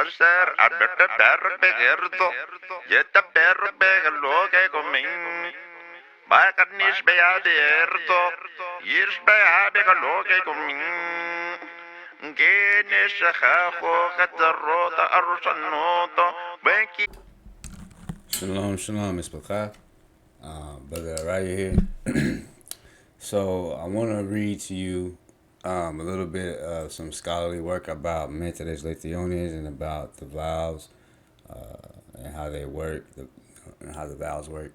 Aser abete perro begerdo. Yeta perro begelo que comim. Vai carnish beaderdo. Yirs beabegelo que comim. Genesh hacho gatarota arushanoto. Benki. Shalom, shalom, Miss Bakar. Brother right here. So I want to read to you a little bit of some scholarly work about Methodist Leciones and about the vowels and how they work, and how the vowels work.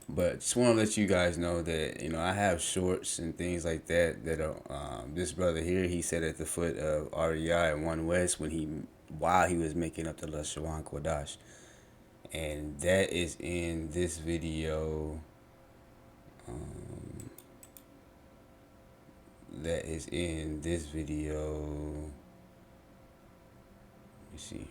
But just want to let you guys know that I have shorts and things like that this brother here, he said at the foot of REI and One West while he was making up the Lashawan Kodash. And that is in this video. Let me see here.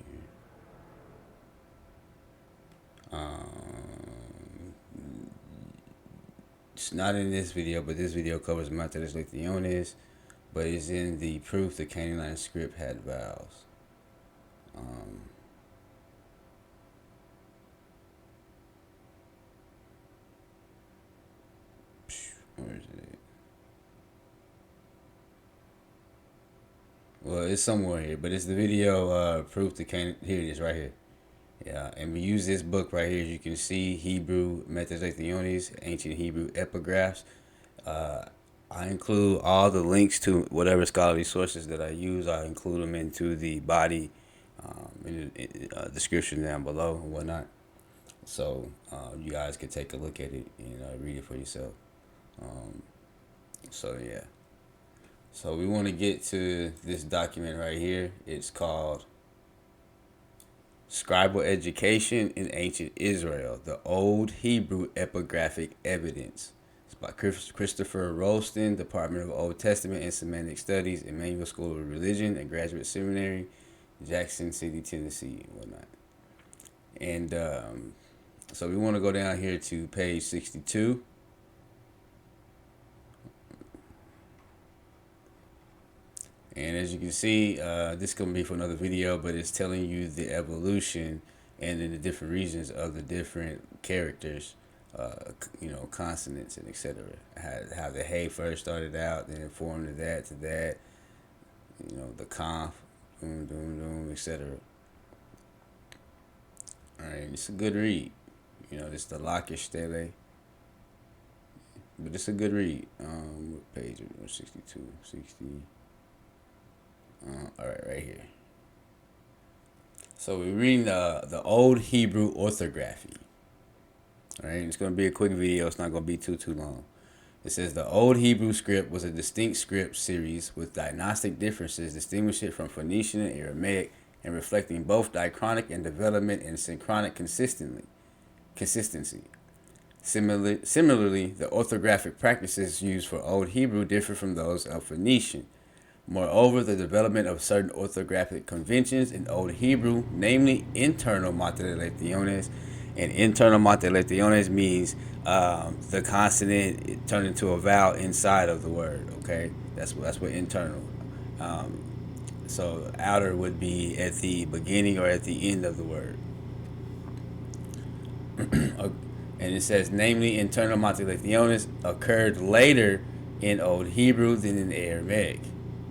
It's not in this video, but this video covers Methodist Lectiones, but it's in the proof the Canaanite script had vowels. Where is it? Well, it's somewhere here, but it's the video proof the Here it is, right here. Yeah, and we use this book right here. As you can see, Hebrew Methodist Lectiones, ancient Hebrew epigraphs. I include all the links to whatever scholarly sources that I use. I include them into the body in the description down below and whatnot. So you guys can take a look at it and read it for yourself. So yeah. So we want to get to this document right here. It's called Scribal Education in Ancient Israel, the Old Hebrew Epigraphic Evidence. It's by Christopher Rolston, Department of Old Testament and Semantic Studies, Emmanuel School of Religion and Graduate Seminary, Jackson City, Tennessee, and whatnot. And so we want to go down here to page 62. And as you can see, this could be for another video, but it's telling you the evolution and then the different regions of the different characters, consonants and etc. How the hey first started out, then it formed to that, the conf, doom, doom, doom, etc. All right, it's a good read. It's the Lakish Stele. But it's a good read. What page? 62, 60. All right here. So we're reading the Old Hebrew orthography. All right, it's going to be a quick video. It's not going to be too long. It says the Old Hebrew script was a distinct script series with diagnostic differences, distinguishing it from Phoenician and Aramaic, and reflecting both diachronic and development and synchronic consistency. Similarly, the orthographic practices used for Old Hebrew differ from those of Phoenician. Moreover, the development of certain orthographic conventions in Old Hebrew, namely internal motivaciones, and internal motivaciones means the consonant turned into a vowel inside of the word. Okay, that's what internal. So outer would be at the beginning or at the end of the word. And it says, namely, internal motivaciones occurred later in Old Hebrew than in Aramaic.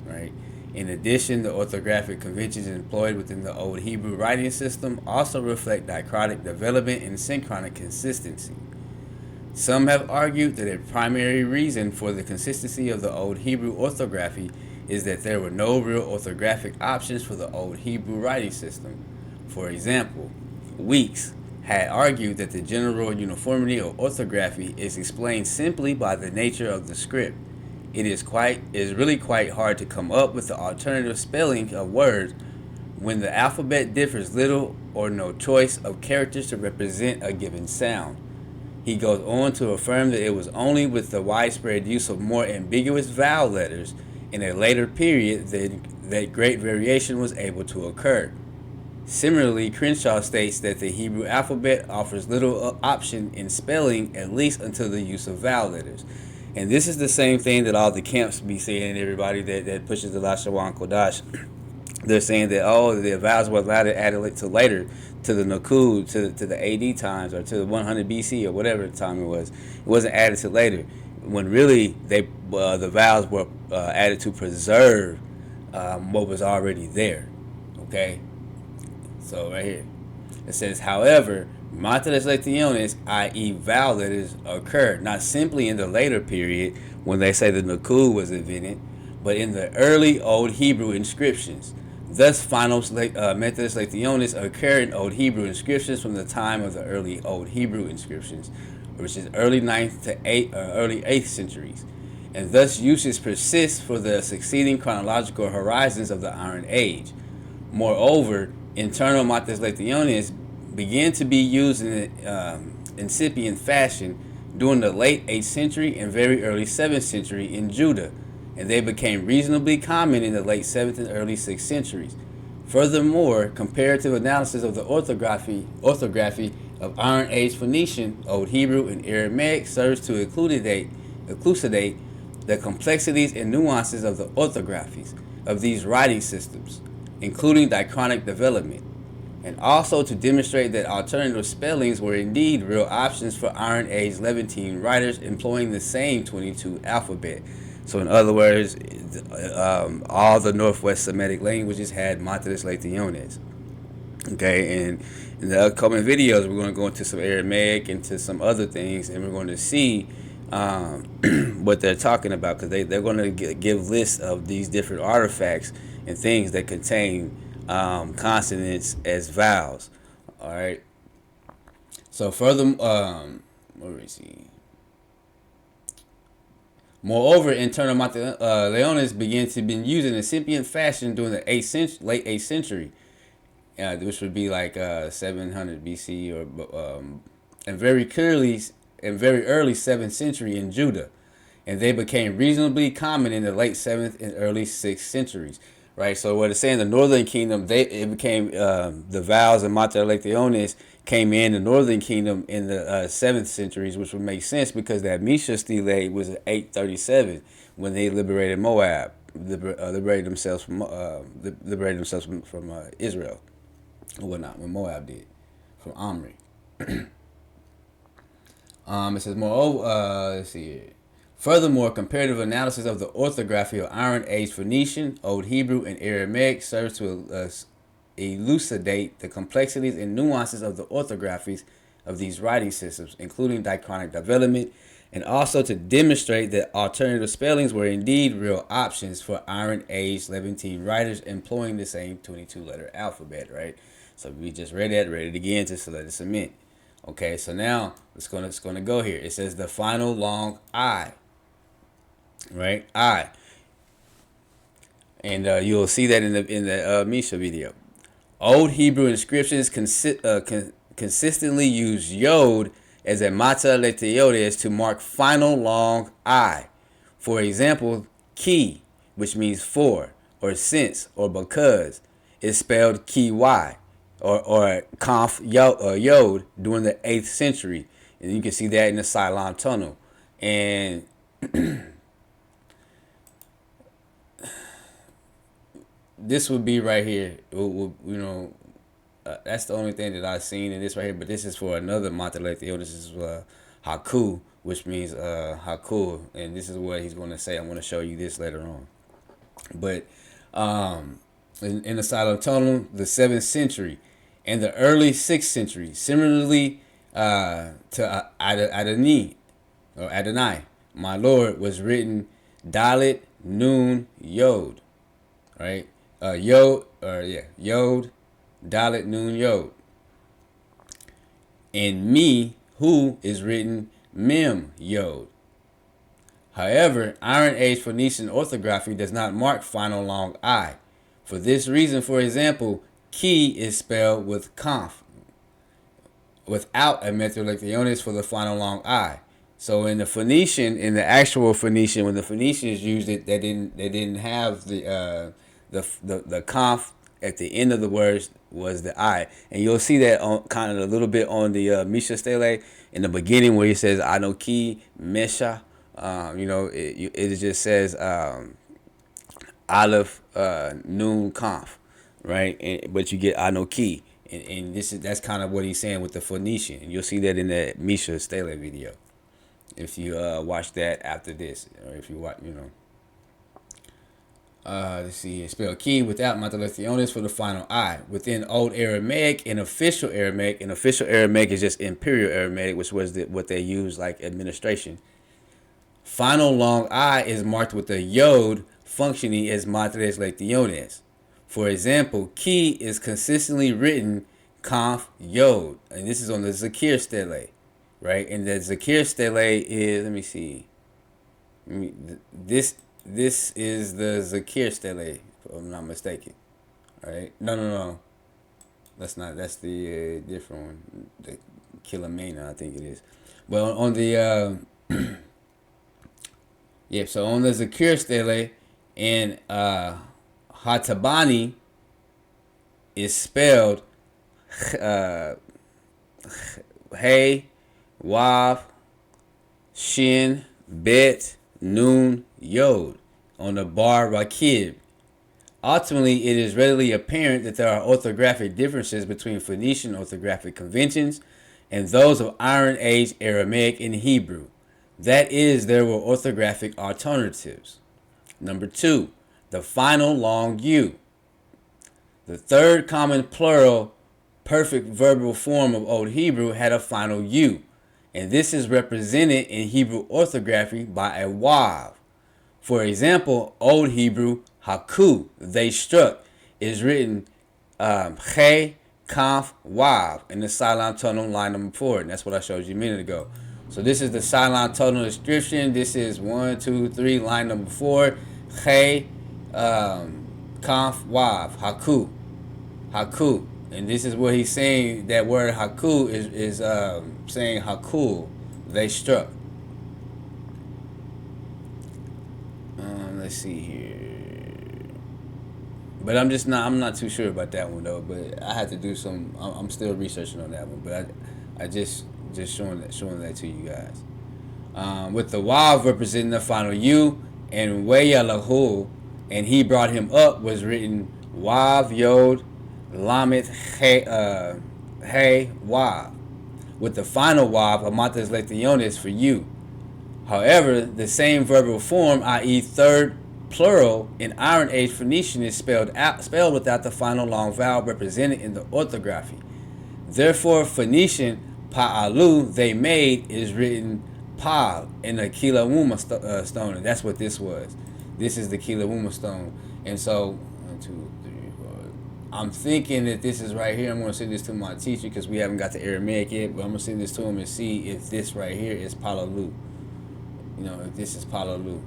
Right. In addition, the orthographic conventions employed within the Old Hebrew writing system also reflect diachronic development and synchronic consistency. Some have argued that a primary reason for the consistency of the Old Hebrew orthography is that there were no real orthographic options for the Old Hebrew writing system. For example, Weeks had argued that the general uniformity of orthography is explained simply by the nature of the script. It is really quite hard to come up with the alternative spelling of words when the alphabet differs little or no choice of characters to represent a given sound. He goes on to affirm that it was only with the widespread use of more ambiguous vowel letters in a later period that great variation was able to occur. Similarly, Crenshaw states that the Hebrew alphabet offers little option in spelling, at least until the use of vowel letters. And this is the same thing that all the camps be saying, and everybody that pushes the Lashawan Kodash. they're saying that the vowels were added to later, to the Nikkud, to the AD times, or to the 100 BC, or whatever time it was. It wasn't added to later, when really the vowels were added to preserve what was already there. Okay, so right here it says, however, mutations, i.e., vowel letters, occurred not simply in the later period when they say the Nikkud was invented, but in the early Old Hebrew inscriptions. Thus, mutations occur in Old Hebrew inscriptions from the time of the early Old Hebrew inscriptions, which is early 9th to early 8th centuries, and thus uses persist for the succeeding chronological horizons of the Iron Age. Moreover, internal mutations began to be used in incipient fashion during the late 8th century and very early 7th century in Judah, and they became reasonably common in the late 7th and early 6th centuries. Furthermore, comparative analysis of the orthography of Iron Age Phoenician, Old Hebrew, and Aramaic serves to elucidate the complexities and nuances of the orthographies of these writing systems, including diachronic development, and also to demonstrate that alternative spellings were indeed real options for Iron Age Levantine writers employing the same 22 alphabet. So, in other words, all the Northwest Semitic languages had mutations. Okay, and in the upcoming videos, we're going to go into some Aramaic, into some other things, and we're going to see what they're talking about, because they're going to give lists of these different artifacts and things that contain consonants as vowels. All right. So further, what do we see? Moreover, internal Leonis began to be used in incipient fashion during the late 8th century, which would be like 700 BC, and very early 7th century in Judah, and they became reasonably common in the late 7th and early 6th centuries. Right, so what it's saying, the Northern Kingdom, it became the vowels and mutations came in the Northern Kingdom in the 7th centuries, which would make sense because that Misha stele was in 837 when they liberated Moab, liberated themselves from Israel, or whatnot, when Moab did, from Omri. It says, moreover, let's see here. Furthermore, comparative analysis of the orthography of Iron Age Phoenician, Old Hebrew, and Aramaic serves to elucidate the complexities and nuances of the orthographies of these writing systems, including diachronic development, and also to demonstrate that alternative spellings were indeed real options for Iron Age Levantine writers employing the same 22-letter alphabet, right? So we just read it again just to let it cement. Okay, so now it's gonna go here. It says the final long I. Right, I, and you'll see that in the Misha video. Old Hebrew inscriptions consistently use yod as a mata leteodes to mark final long I. For example, ki, which means for, or since, or because, is spelled ki y, or conf yod during the 8th century, and you can see that in the Ceylon Tunnel. And this would be right here. That's the only thing that I've seen in this right here. But this is for another mataleteo. This is haku, which means haku, and this is what he's going to say. I'm going to show you this later on. But in the Silent Tunnel, the 7th century, and the early 6th century, similarly to Adonai, my Lord, was written Dalit Nun Yod, right? Yod, Dalit Nun Yod. And me, who, is written Mem Yod. However, Iron Age Phoenician orthography does not mark final long I. For this reason, for example, ki is spelled with conf, without a metrolexiones for the final long I. So in the actual Phoenician, when the Phoenicians used it, they didn't have the conf at the end of the words was the I, and you'll see that on kind of a little bit on the Misha Stele in the beginning where he says Anoki Mesha. It just says Aleph Nun Conf. right? But you get Anoki, and that's kind of what he's saying with the Phoenician. And you'll see that in the Misha Stele video if you watch that after this, or if you watch, let's see here. Spell key without Monteleciones for the final I. Within Old Aramaic and Official Aramaic, and Official Aramaic is just Imperial Aramaic, which was what they used like administration. Final long I is marked with a yod functioning as Monteleciones. For example, key is consistently written conf yod, and this is on the Zakir Stele, right? And the Zakir Stele is, let me see, this is the Zakir Stele, if I'm not mistaken. Right? No. That's not. That's the different one. The Kilamena, I think it is. Well, on the yeah. So on the Zakir Stele and Hatabani is spelled Hey, Wav, Shin, Bet, Noon, Yod on the Bar Rakib. Ultimately, it is readily apparent that there are orthographic differences between Phoenician orthographic conventions and those of Iron Age Aramaic and Hebrew. That is, there were orthographic alternatives. Number 2, the final long U. The third common plural perfect verbal form of Old Hebrew had a final U, and this is represented in Hebrew orthography by a wav. For example, Old Hebrew haku, they struck, is written he, conf, wav in the silent tonal line number 4, and that's what I showed you a minute ago. So this is the silent tonal description. This is 1, 2, 3, line number 4. He, conf, wav, haku. And this is what he's saying. That word haku is saying hakul, they struck. Let's see here. But I'm not too sure about that one though. But I had to do some. I'm still researching on that one. But I just showing that to you guys. With the wav representing the final U, and Wayalahu, and he brought him up was written wav yod lamet hey wav, with the final wav amatas letiones for you. However, the same verbal form, i.e. third plural, in Iron Age Phoenician is spelled without the final long vowel represented in the orthography. Therefore, Phoenician pa'alu, they made, is written pal in the kilawuma stone, and that's what this was. This is the kilawuma stone. And so, 1, 2, 3, 4. I'm thinking that this is right here. I'm going to send this to my teacher because we haven't got the Aramaic yet, but I'm going to send this to him and see if this right here is palalu. If this is Palalu.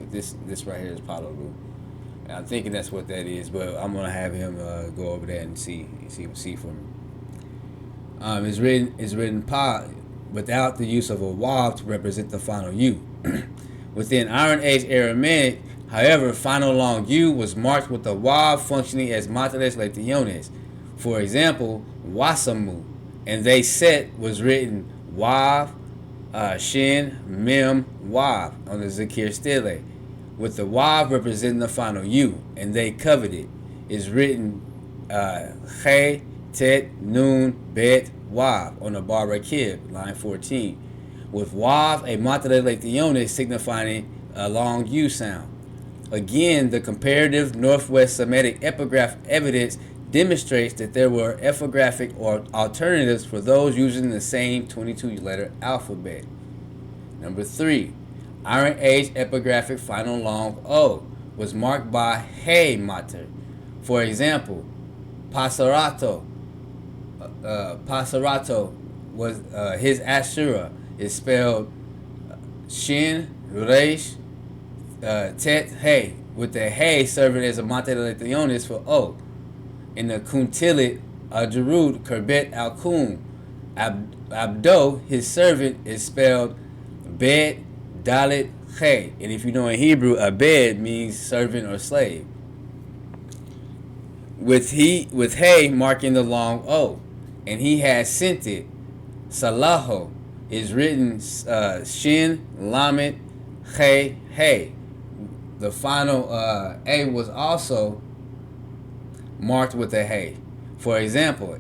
If this right here is Palalu. And I'm thinking that's what that is, but I'm gonna have him go over that and see for me. It's written pa without the use of a wav to represent the final U. Within Iron Age Aramaic, however, final long U was marked with a wav functioning as matiles letiones. For example, wasamu, and they set was written wav, shin, mem, wav on the Zakir Stele, with the wav representing the final U, and they coveted is written he, tet, noon, bet, wav on the Bar Rakib, line 14, with wav a monteleciones signifying a long U sound. Again, the comparative Northwest Semitic epigraph evidence demonstrates that there were epigraphic or alternatives for those using the same 22-letter alphabet. Number 3, Iron Age epigraphic final long O was marked by Hey Mater. For example, Pasarato was his Ashura is spelled Shin Reish Tet Hey, with the Hey serving as a monteleciones for O. In the Kuntilit Jarud Kerbet Al-Kum, Abdo, his servant, is spelled Bet Dalit Che. And if you know in Hebrew, Abed means servant or slave. With Hey marking the long O. And he has sent it. Salaho is written Shin Lamet Hey Hey. the final A was also marked with a hey. For example,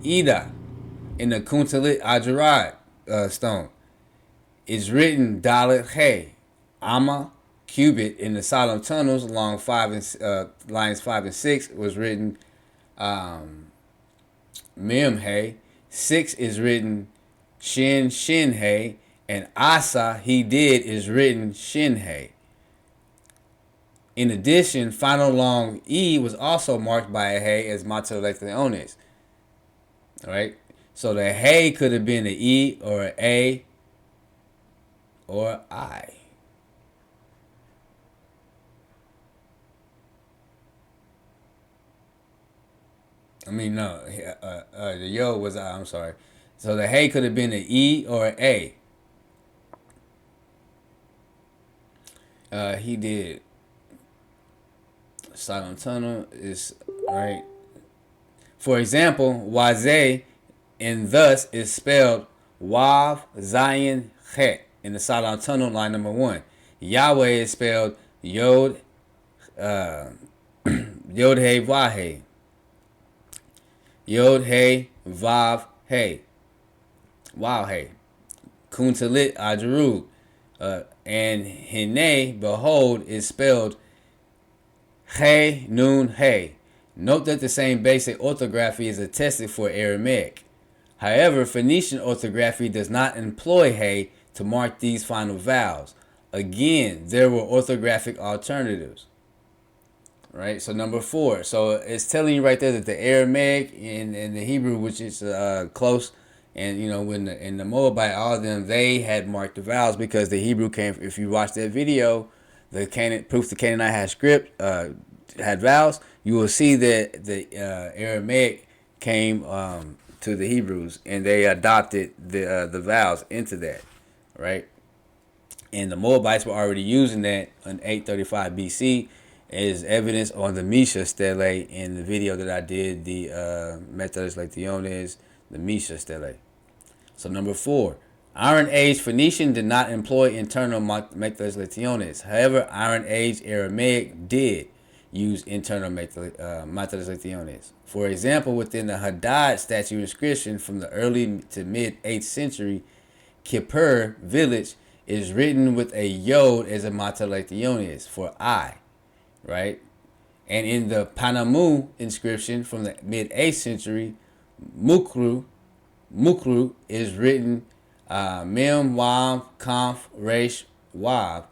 Ida in the Kuntalit Ajarat stone is written Dalit Hey. Amma Cubit in the Solemn Tunnels along lines 5 and 6 was written Mem Hey. 6 is written Shin Shin Hey. And Asa He Did is written Shin Hey. In addition, final long E was also marked by a hey as Matelekleones. Alright? So the hey could have been an E or an A or I. I mean, no. The yo was I. I'm sorry. So the hey could have been an E or an A. He did. Silent tunnel is right. For example, Waze and thus is spelled Wav Zayin Chet in the Silent tunnel line number 1. Yahweh is spelled Yod Yod Hey Vahe. Yod Hey Vav Hey. Wow Hey. Kuntalit Ajarud. And Hine, behold, is spelled Hey Nun Hey. Note that the same basic orthography is attested for Aramaic. However, Phoenician orthography does not employ Hey to mark these final vowels. Again, there were orthographic alternatives. Right, so number 4. So it's telling you right there that the Aramaic and the Hebrew, which is close, and when in the Moabite, all of them, they had marked the vowels because the Hebrew came. If you watch that video, the proof the Canaanite had script had vowels. You will see that the Aramaic came to the Hebrews, and they adopted the vowels into that, right? And the Moabites were already using that in 835 BC. Is evidence on the Misha Stele in the video that I did, the Methods Lectiones, the Misha Stele. So number 4, Iron Age Phoenician did not employ internal Methods Lectiones. However, Iron Age Aramaic did use internal Methods Lectiones. For example, within the Hadad statue inscription from the early to mid 8th century, Kippur village is written with a yod as a Matelekleones for I. Right? And in the Panamu inscription from the mid 8th century, Mukru is written Mem Wav Kamf Resh Wav.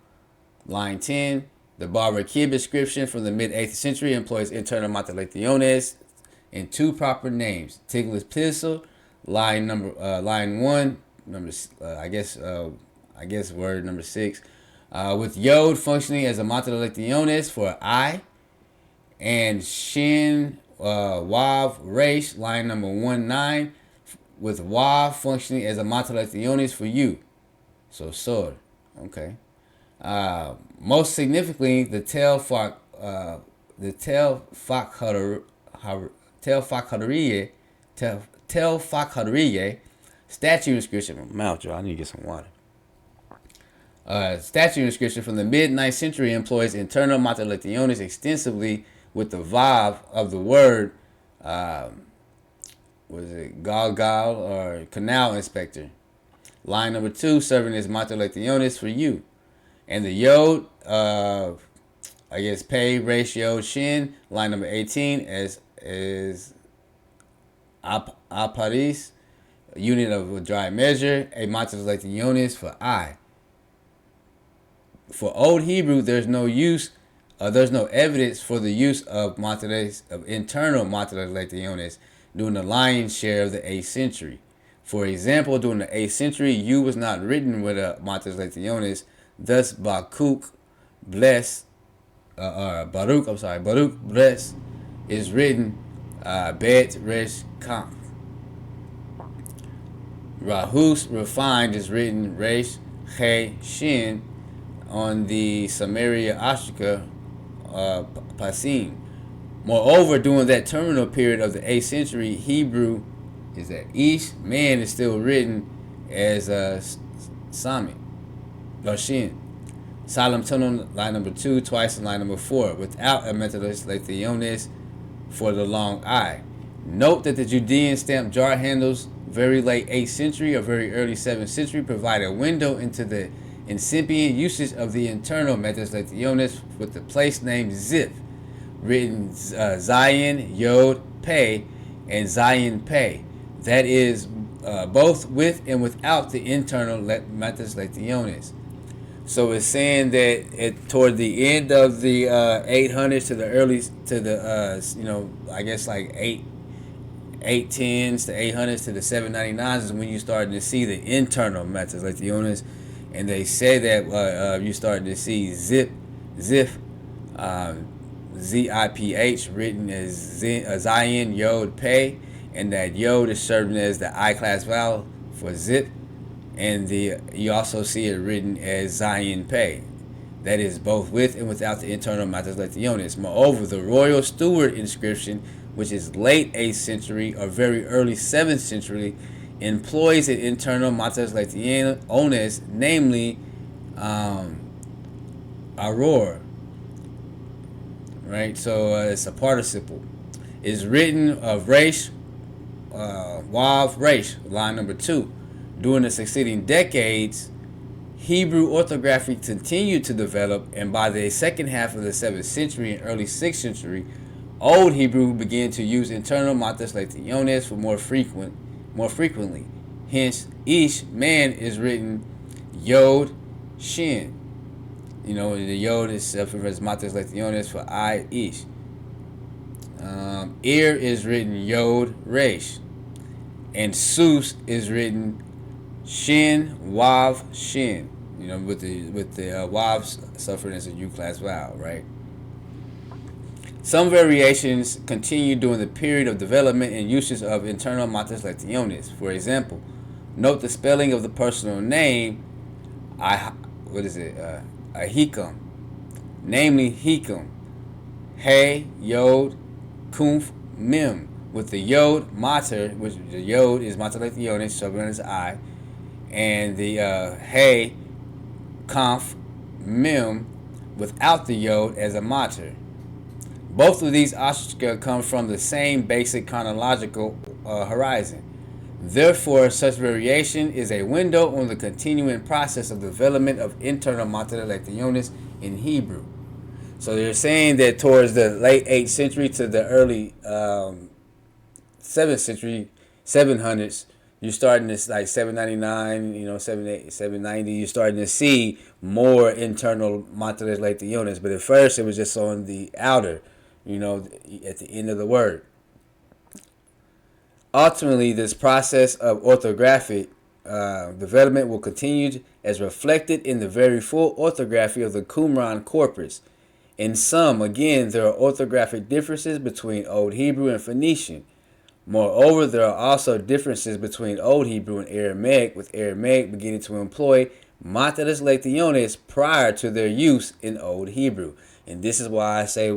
Line 10. The Baba Kib inscription from the mid 8th century employs internal Matelekleones in 2 proper names. Tiglath-Pileser, line 1, I guess word number 6. With Yod functioning as a Matelekleones for I, and Shin Wav Resh, line number 1-9, with Wav functioning as a Matelekleones for you. So Sor. Okay. Most significantly, the Tel Fakhariye statue inscription. Mouth, y'all. I need to get some water. Statue inscription from the mid-9th century employs internal Matelekleones extensively with the Vav of the word, Galgal or canal inspector. Line number 2 serving as Matelekleones for you. And the Yod, Pei ratio Shin, line number 18 as Aparis, unit of a dry measure, a Matelekleones for I. For Old Hebrew, there's no evidence for the use of internal Matelekleones during the lion's share of the 8th century. For example, during the 8th century, U was not written with a Matelekleones. Thus, Baruch bless is written Bet Resh Kamp. Rahus refined is written Resh He Shin on the Samaria Ashika Pasim. Moreover, during that terminal period of the 8th century, Hebrew is that Ish, man, is still written as Sami, or Shin. Solemn tonal, line number 2, twice in line number 4, without a metalectionis for the long I. Note that the Judean stamp jar handles very late 8th century or very early 7th century provide a window into the incipient usage of the internal metalectionis with the place name Ziph, written Zion, Yod, Pei, and Zion, Pei. That is both with and without the internal metalectionis. So it's saying that toward the end of the 800s to the early to the I guess like 810s to 800s to the 799s is when you starting to see the internal methods like the owners, and they say that you starting to see Ziph, ZIPH written as Zion Yod Pei, and that Yod is serving as the I class vowel for Zip. And you also see it written as Zion Pei. That is both with and without the internal metalectionis. Moreover, the royal steward inscription, which is late 8th century or very early 7th century, employs an internal metalectionis, namely aror. Right? So it's a participle. It's written of Resh, Wav, Resh, line number 2. During the succeeding decades, Hebrew orthography continued to develop, and by the second half of the 7th century and early 6th century, Old Hebrew began to use internal metalectionis for more frequently. Hence, Ish, man, is written Yod, Shin. The Yod is self-referenced metalectionis for I, Ish. Ir is written Yod, Resh. And Sus is written Shin, Wav, Shin. With the Wavs suffering as a U class vowel, right? Some variations continue during the period of development and usage of internal metalectionis. For example, note the spelling of the personal name, Ahikam, namely Hikum, Hey, Yod, Kumf, Mim, with the Yod mater, which the Yod is metalectionis, suffering as I, and the Hey, Conf, Mim, without the Yod as a mater. Both of these ostrika come from the same basic chronological horizon. Therefore, such variation is a window on the continuing process of development of internal metalectionis in Hebrew. So they're saying that towards the late 8th century to the early 7th century, 700s, you're starting to, like 799, 790, you're starting to see more internal metalectionis. But at first, it was just on the outer, at the end of the word. Ultimately, this process of orthographic development will continue as reflected in the very full orthography of the Qumran corpus. In some, again, there are orthographic differences between Old Hebrew and Phoenician. Moreover, there are also differences between Old Hebrew and Aramaic, with Aramaic beginning to employ metalectionis prior to their use in Old Hebrew. And this is why I say,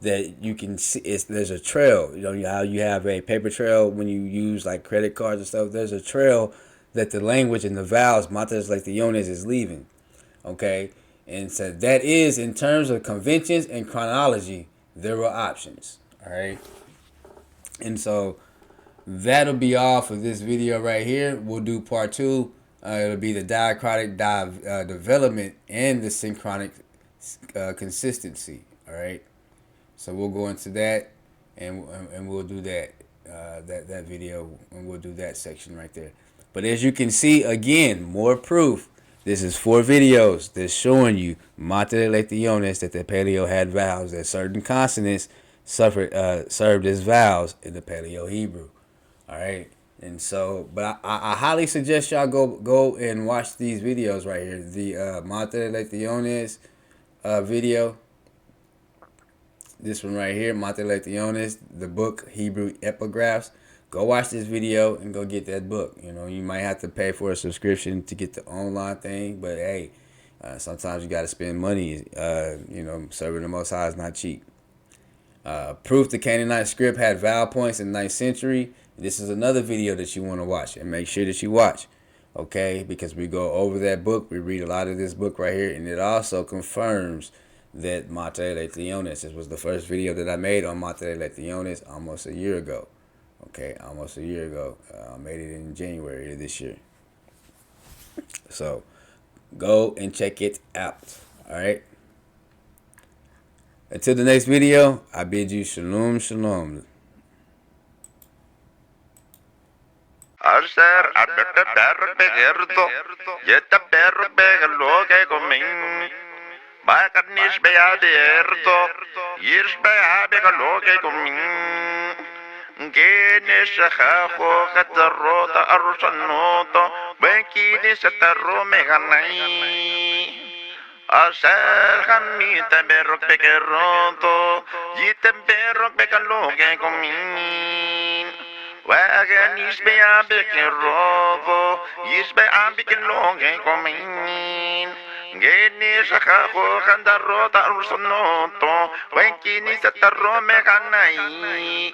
that you can see there's a trail. How you have a paper trail when you use like credit cards and stuff. There's a trail that the language and the vowels metalectionis is leaving. Okay, and so that is in terms of conventions and chronology. There were options. All right. And so that'll be all for this video right here. We'll do part 2. It'll be the diacritic development and the synchronic consistency. All right. So we'll go into that, and we'll do that that video, and we'll do that section right there. But as you can see, again, more proof. This is 4 videos that's showing you metalectionis, that the Paleo had vowels, that certain consonants served as vowels in the Paleo Hebrew. All right, and so, but I highly suggest y'all go and watch these videos right here. The metalectionis video, this one right here, metalectionis, the book Hebrew Epigraphs. Go watch this video and go get that book. You might have to pay for a subscription to get the online thing, but hey, sometimes you got to spend money. Serving the Most High is not cheap. Proof the Canaanite script had vowel points in the 9th century. This is another video that you want to watch, and make sure that you watch. okay? Because we go over that book, we read a lot of this book right here, and it also confirms that Mater Elecciones. This was the first video that I made on Mater Elecciones almost a year ago. Okay, almost a year ago. I made it in January of this year. So go and check it out. All right. Until the next video, I bid you shalom, shalom. Alcer abete perro begerdo, yeta perro begelo que comin. Bacarnis beaderdo, yirs beabegelo que comin. Genes hajo catarrota arrosanoto, benquini setarro meganai. Alcer hamita berro begeroto, yitem berro begelo que comin. Wagen is bij aanbikken robo, is bij aanbikken longen komen. Geen is a gago ganda rota ursonoto, wenki ni sa taro me ganai.